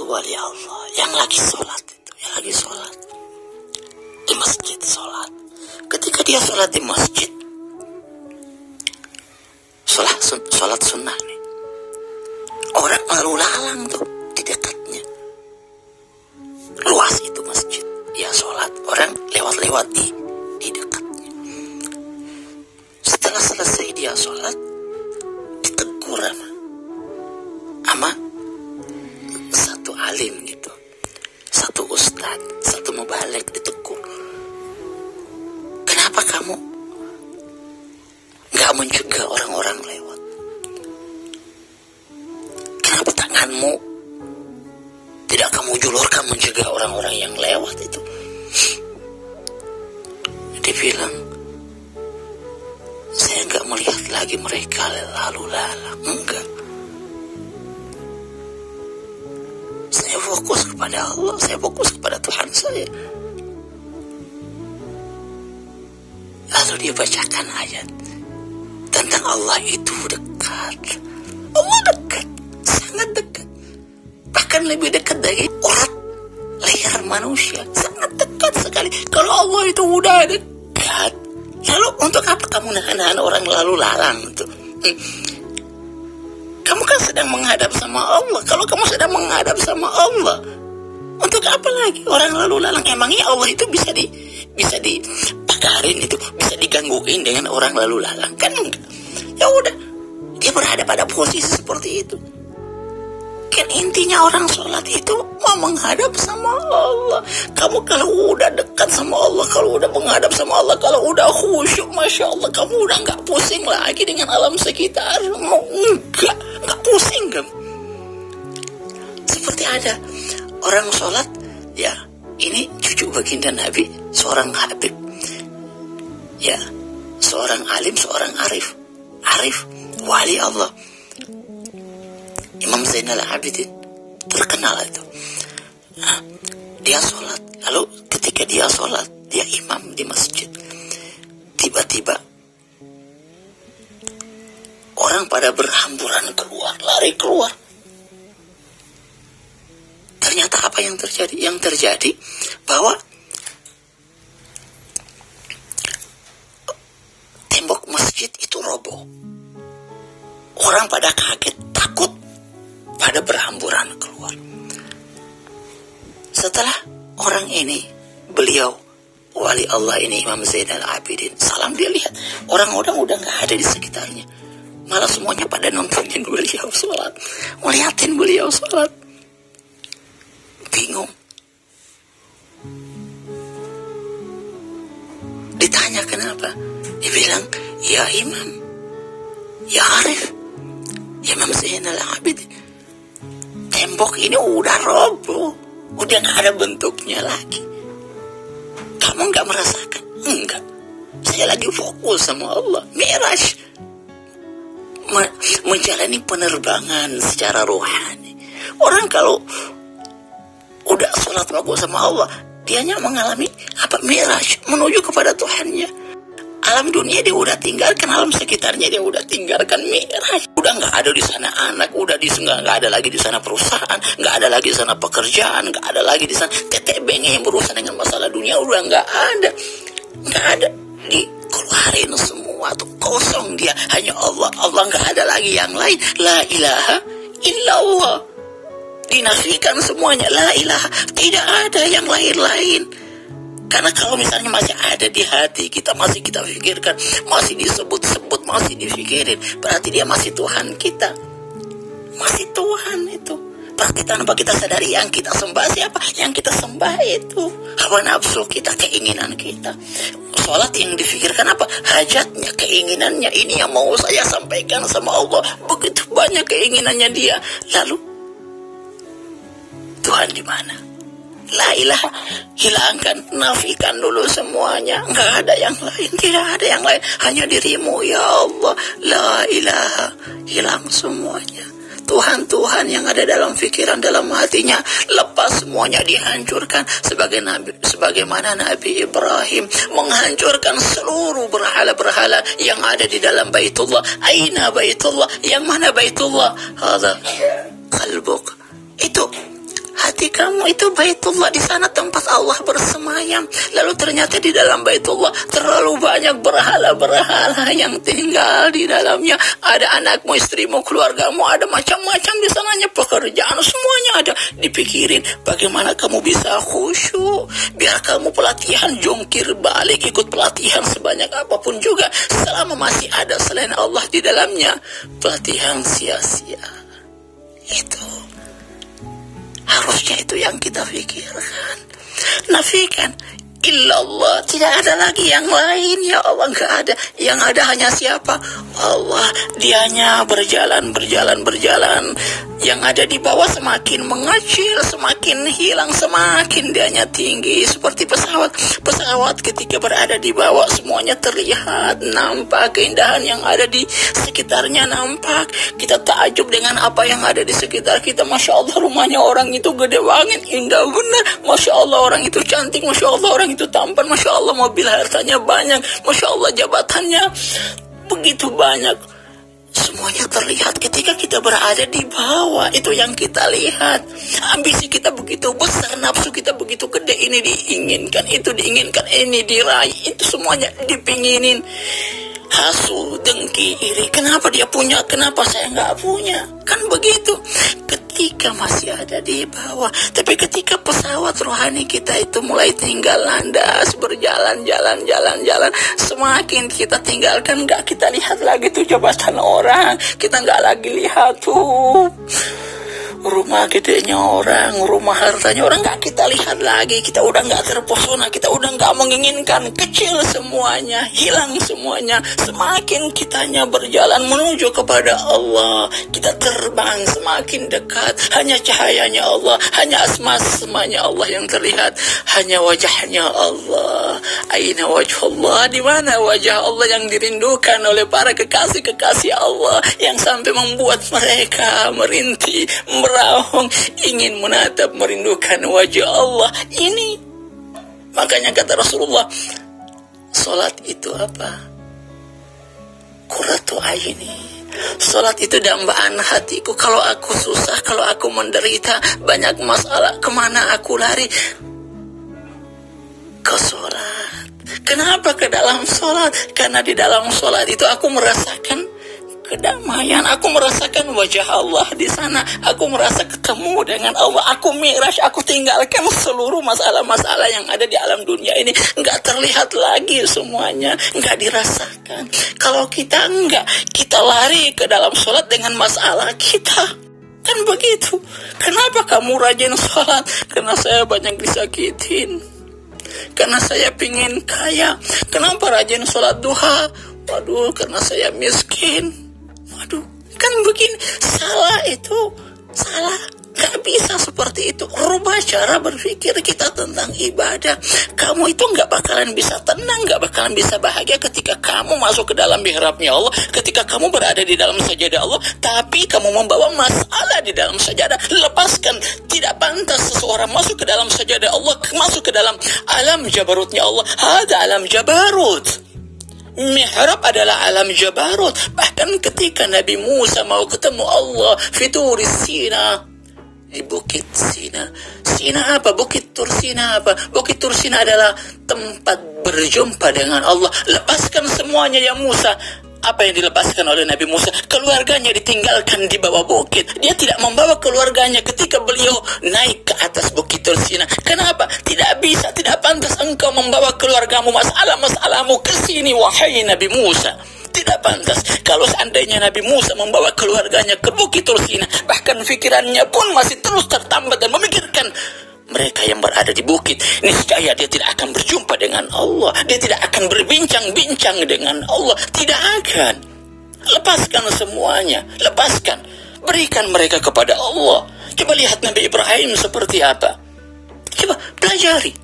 wali Allah yang lagi sholat itu, yang lagi sholat di masjid sholat. Ketika dia sholat di masjid, sholat sunnah nih, orang lalu lalang tuh di dekatnya. Luas itu masjid, dia sholat, orang lewat-lewat di dekatnya. Setelah selesai dia sholat, ditegur sama satu alim gitu, satu ustad, satu mubalik, ditegur. Kenapa kamu gak mencegah orang-orang lewat? Kenapa tanganmu tidak kamu julurkan mencegah orang-orang yang lewat itu? Dia bilang, saya gak melihat lagi mereka lalu lalang. Enggak, saya fokus kepada Allah, saya fokus kepada Tuhan saya. Lalu dia bacakan ayat tentang Allah itu dekat. Allah dekat, sangat dekat, bahkan lebih dekat dari urat leher manusia, sangat dekat sekali. Kalau Allah itu udah dekat, lalu untuk apa kamu nahan orang lalu lalang itu? Kamu kan sedang menghadap sama Allah. Kalau kamu sedang menghadap sama Allah, untuk apa lagi orang lalu lalang? Emangnya Allah itu bisa dipagarin itu, bisa digangguin dengan orang lalu lalang? Kan enggak. Ya udah, dia berada pada posisi seperti itu. Kan intinya orang sholat itu mau menghadap sama Allah. Kamu kalau udah dekat sama Allah, kalau udah menghadap sama Allah, kalau udah khusyuk, Masya Allah, kamu udah gak pusing lagi dengan alam sekitar. Gak pusing kamu. Seperti ada orang sholat, ya ini cucu baginda Nabi, seorang habib, ya seorang alim, seorang arif, wali Allah, Imam Zainal Abidin, terkenal itu. Nah, dia sholat, lalu ketika dia sholat, dia imam di masjid, tiba-tiba orang pada berhamburan keluar, lari keluar. Ternyata apa yang terjadi? Yang terjadi bahwa tembok masjid itu roboh. Orang pada kaget, takut, pada berhamburan keluar. Setelah orang ini, beliau wali Allah ini, Imam Zainal Abidin, salam, dia lihat orang-orang udah gak ada di sekitarnya, malah semuanya pada nontonin beliau sholat, melihatin beliau sholat. Bingung. Ditanya kenapa, dia bilang, ya Imam, ya Arif, Imam Zainal Abidin, tembok ini udah roboh, udah gak ada bentuknya lagi. Kamu gak merasakan? Enggak. Saya lagi fokus sama Allah, Mi'raj, menjalani penerbangan secara rohani. Orang kalau udah sholat fokus sama Allah, dianya mengalami Mi'raj, menuju kepada Tuhannya. Alam dunia dia udah tinggalkan, alam sekitarnya dia udah tinggalkan, Mi'raj. Udah nggak ada di sana anak, udah nggak ada lagi di sana perusahaan, nggak ada lagi di sana pekerjaan, nggak ada lagi di sana tetebengnya yang berurusan dengan masalah dunia, udah nggak ada, dikeluarin semua tuh, kosong dia, hanya Allah, nggak ada lagi yang lain, la ilaha illallah, dinafikan semuanya, la ilaha, tidak ada yang lain-lain. Karena kalau misalnya masih ada di hati kita, masih kita pikirkan, masih disebut-sebut, masih dipikirin, berarti dia masih Tuhan kita. Masih Tuhan itu. Berarti tanpa kita sadari yang kita sembah siapa? Yang kita sembah itu hawa nafsu kita, keinginan kita. Sholat yang difikirkan apa? Hajatnya, keinginannya. Ini yang mau saya sampaikan sama Allah. Begitu banyak keinginannya dia. Lalu Tuhan di mana? La ilaha, hilangkan, nafikan dulu semuanya. Nggak ada yang lain, tidak ada yang lain, hanya dirimu ya Allah. La ilaha, hilang semuanya. Tuhan yang ada dalam pikiran, dalam hatinya, lepas semuanya, dihancurkan. Sebagaimana Nabi Ibrahim menghancurkan seluruh berhala-berhala yang ada di dalam Baitullah. Aina Baitullah? Yang mana Baitullah? Hadza qalbuk. Itu Hati kamu itu Baitullah, di sana tempat Allah bersemayam. Lalu ternyata di dalam Baitullah terlalu banyak berhala-berhala yang tinggal di dalamnya. Ada anakmu, istrimu, keluargamu, ada macam-macam di sananya, pekerjaan, semuanya ada. Dipikirin bagaimana kamu bisa khusyuk. Biar kamu pelatihan jungkir balik, ikut pelatihan sebanyak apapun juga, selama masih ada selain Allah di dalamnya, pelatihan sia-sia. Itu harusnya itu yang kita pikirkan. Nafikan illallah, tidak ada lagi yang lain ya Allah, nggak ada. Yang ada hanya siapa? Allah. Dianya berjalan. Yang ada di bawah semakin mengecil, semakin hilang, semakin dianya tinggi. Seperti pesawat ketika berada di bawah semuanya terlihat, nampak keindahan yang ada di sekitarnya, nampak. Kita takjub dengan apa yang ada di sekitar kita. Masya Allah, rumahnya orang itu gede banget, indah benar. Masya Allah, orang itu cantik. Masya Allah, orang itu tampan. Masya Allah, mobil hartanya banyak. Masya Allah, jabatannya begitu banyak. Semuanya terlihat ketika kita berada di bawah. Itu yang kita lihat. Ambisi kita begitu besar, nafsu kita begitu gede. Ini diinginkan, itu diinginkan, ini diraih, itu semuanya dipinginin. Hasu, dengki, iri. Kenapa dia punya, kenapa saya nggak punya? Kan begitu ketika masih ada di bawah. Tapi ketika pesawat rohani kita itu mulai tinggal landas, berjalan, semakin kita tinggalkan, nggak kita lihat lagi tuh jabatan orang, kita nggak lagi lihat tuh rumah gedenya orang, rumah hartanya orang, nggak kita lihat lagi. Kita udah nggak terpesona, kita udah nggak menginginkan, kecil semuanya, hilang semuanya. Semakin kitanya berjalan menuju kepada Allah, kita terbang semakin dekat. Hanya cahayanya Allah, hanya asma-asmanya Allah yang terlihat, hanya wajahnya Allah. Aina wajah Allah, di mana wajah Allah yang dirindukan oleh para kekasih-kekasih Allah, yang sampai membuat mereka merintih, meraung, ingin menatap, merindukan wajah Allah ini. Makanya kata Rasulullah, salat itu apa? Qurratu aini. Salat itu dambaan hatiku. Kalau aku susah, kalau aku menderita, banyak masalah, kemana aku lari? Ke salat. Kenapa ke dalam salat? Karena di dalam salat itu aku merasakan kedamaian, aku merasakan wajah Allah di sana, aku merasa ketemu dengan Allah, aku mi'raj, aku tinggalkan seluruh masalah-masalah yang ada di alam dunia ini, nggak terlihat lagi semuanya, nggak dirasakan. Kalau kita enggak, kita lari ke dalam sholat dengan masalah kita, kan begitu. Kenapa kamu rajin sholat? Karena saya banyak disakitin, karena saya pingin kaya. Kenapa rajin sholat duha? Waduh, karena saya miskin. Waduh, kan begini. Salah itu, salah. Gak bisa seperti itu. Rubah cara berpikir kita tentang ibadah. Kamu itu gak bakalan bisa tenang, gak bakalan bisa bahagia ketika kamu masuk ke dalam mihrabnya Allah, ketika kamu berada di dalam sajadah Allah, tapi kamu membawa masalah di dalam sajadah. Lepaskan. Tidak pantas seseorang masuk ke dalam sajadah Allah, masuk ke dalam alam jabarutnya Allah. Ada alam jabarut. Mihrab adalah alam jabarut. Bahkan ketika Nabi Musa mau ketemu Allah Fituris Sina, di Bukit Sina. Sina apa? Bukit Tursina apa? Bukit Tursina adalah tempat berjumpa dengan Allah. Lepaskan semuanya ya Musa. Apa yang dilepaskan oleh Nabi Musa? Keluarganya ditinggalkan di bawah bukit. Dia tidak membawa keluarganya ketika beliau naik ke atas Bukit Tursina. Kenapa? Tidak bisa, tidak pantas engkau membawa keluargamu, masalah-masalahmu ke sini, wahai Nabi Musa. Tidak pantas. Kalau seandainya Nabi Musa membawa keluarganya ke Bukit Tursina, bahkan pikirannya pun masih terus tertambat dan memikirkan mereka yang berada di bukit, niscaya dia tidak akan berjumpa dengan Allah. Dia tidak akan berbincang-bincang dengan Allah. Tidak akan. Lepaskan semuanya. Lepaskan. Berikan mereka kepada Allah. Coba lihat Nabi Ibrahim seperti apa. Coba pelajari.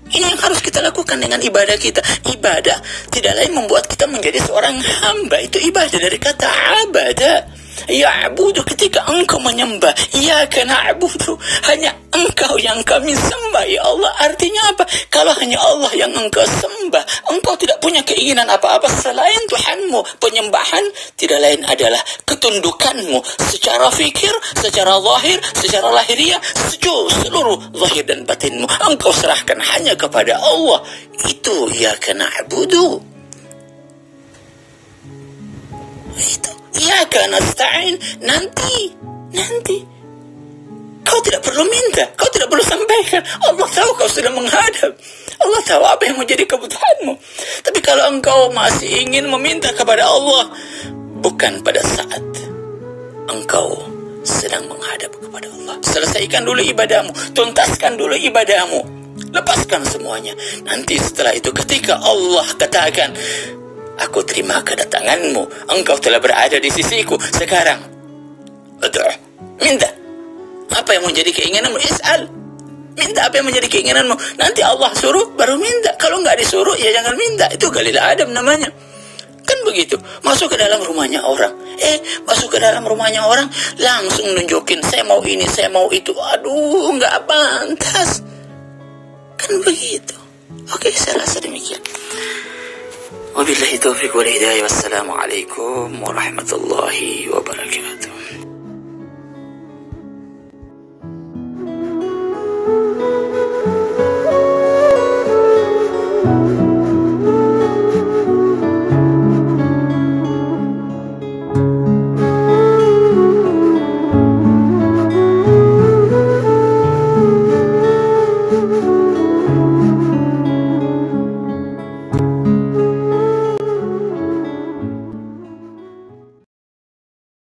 Ini yang harus kita lakukan dengan ibadah kita. Ibadah tidak lain membuat kita menjadi seorang hamba. Itu ibadah dari kata abadah. Ya'budu, ketika engkau menyembah, iyyaka na'budu, hanya engkau yang kami sembah ya Allah. Artinya apa? Kalau hanya Allah yang engkau sembah, engkau tidak punya keinginan apa-apa selain Tuhanmu. Penyembahan tidak lain adalah ketundukanmu secara fikir, secara zahir, secara lahiriah, seluruh zahir dan batinmu engkau serahkan hanya kepada Allah. Itu iyyaka na'budu. Itu iyyaka nasta'in. Nanti kau tidak perlu minta, kau tidak perlu sampaikan. Allah tahu kau sudah menghadap, Allah tahu apa yang menjadi kebutuhanmu. Tapi kalau engkau masih ingin meminta kepada Allah, bukan pada saat engkau sedang menghadap kepada Allah. Selesaikan dulu ibadahmu, tuntaskan dulu ibadahmu, lepaskan semuanya. Nanti setelah itu ketika Allah katakan, aku terima kedatanganmu, engkau telah berada di sisiku, sekarang minta apa yang menjadi keinginanmu. Is'al, minta apa yang menjadi keinginanmu. Nanti Allah suruh baru minta. Kalau nggak disuruh ya jangan minta. Itu Galil Adam namanya. Kan begitu. Masuk ke dalam rumahnya orang, masuk ke dalam rumahnya orang langsung nunjukin saya mau ini, saya mau itu. Aduh, nggak pantas. Kan begitu. Oke, saya rasa demikian. Wabillahi taufiq wal hidayah. Wassalamualaikum warahmatullahi wabarakatuh.